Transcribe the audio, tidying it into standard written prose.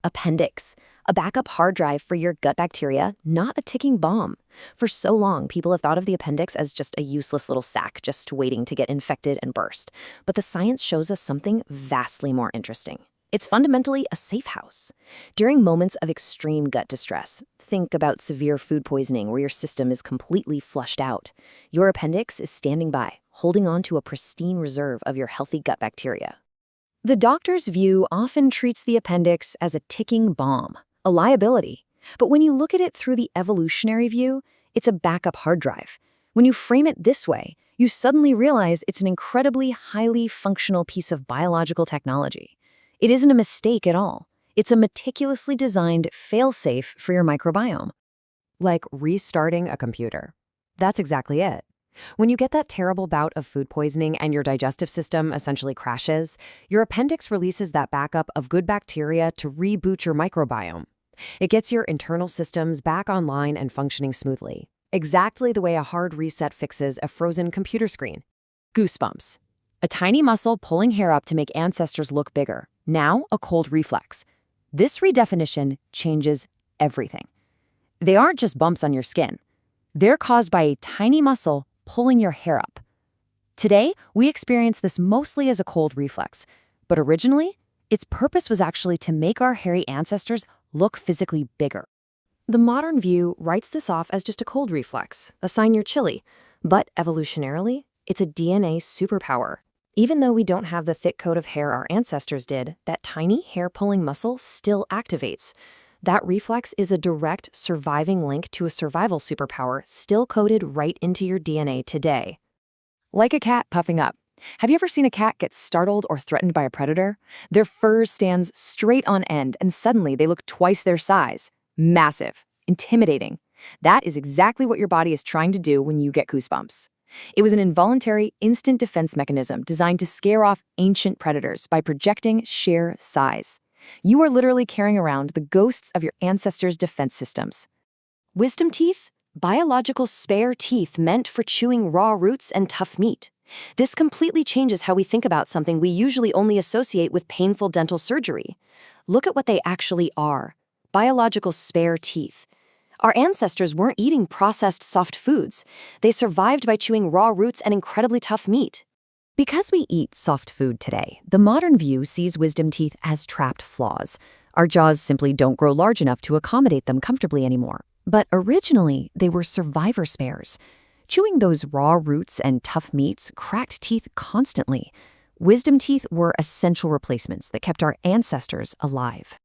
Appendix, a backup hard drive for your gut bacteria, not a ticking bomb. For so long, people have thought of the appendix as just a useless little sac just waiting to get infected and burst. But the science shows us something vastly more interesting. It's fundamentally a safe house. During moments of extreme gut distress, think about severe food poisoning where your system is completely flushed out. Your appendix is standing by, holding on to a pristine reserve of your healthy gut bacteria. The doctor's view often treats the appendix as a ticking bomb, a liability. But when you look at it through the evolutionary view, it's a backup hard drive. When you frame it this way, you suddenly realize it's an incredibly highly functional piece of biological technology. It isn't a mistake at all. It's a meticulously designed fail-safe for your microbiome. Like restarting a computer. That's exactly it. When you get that terrible bout of food poisoning and your digestive system essentially crashes, your appendix releases that backup of good bacteria to reboot your microbiome. It gets your internal systems back online and functioning smoothly, exactly the way a hard reset fixes a frozen computer screen. Goosebumps. A tiny muscle pulling hair up to make ancestors look bigger. Now a cold reflex. This redefinition changes everything. They aren't just bumps on your skin. They're caused by a tiny muscle pulling your hair up. Today, we experience this mostly as a cold reflex, but originally, its purpose was actually to make our hairy ancestors look physically bigger. The modern view writes this off as just a cold reflex, a sign you're chilly, but evolutionarily, it's a DNA superpower. Even though we don't have the thick coat of hair our ancestors did, that tiny hair-pulling muscle still activates. That reflex is a direct, surviving link to a survival superpower still coded right into your DNA today. Like a cat puffing up. Have you ever seen a cat get startled or threatened by a predator? Their fur stands straight on end, and suddenly they look twice their size. Massive. Intimidating. That is exactly what your body is trying to do when you get goosebumps. It was an involuntary, instant defense mechanism designed to scare off ancient predators by projecting sheer size. You are literally carrying around the ghosts of your ancestors' defense systems. Wisdom teeth? Biological spare teeth meant for chewing raw roots and tough meat. This completely changes how we think about something we usually only associate with painful dental surgery. Look at what they actually are. Biological spare teeth. Our ancestors weren't eating processed soft foods. They survived by chewing raw roots and incredibly tough meat. Because we eat soft food today, the modern view sees wisdom teeth as trapped flaws. Our jaws simply don't grow large enough to accommodate them comfortably anymore. But originally, they were survivor spares. Chewing those raw roots and tough meats cracked teeth constantly. Wisdom teeth were essential replacements that kept our ancestors alive.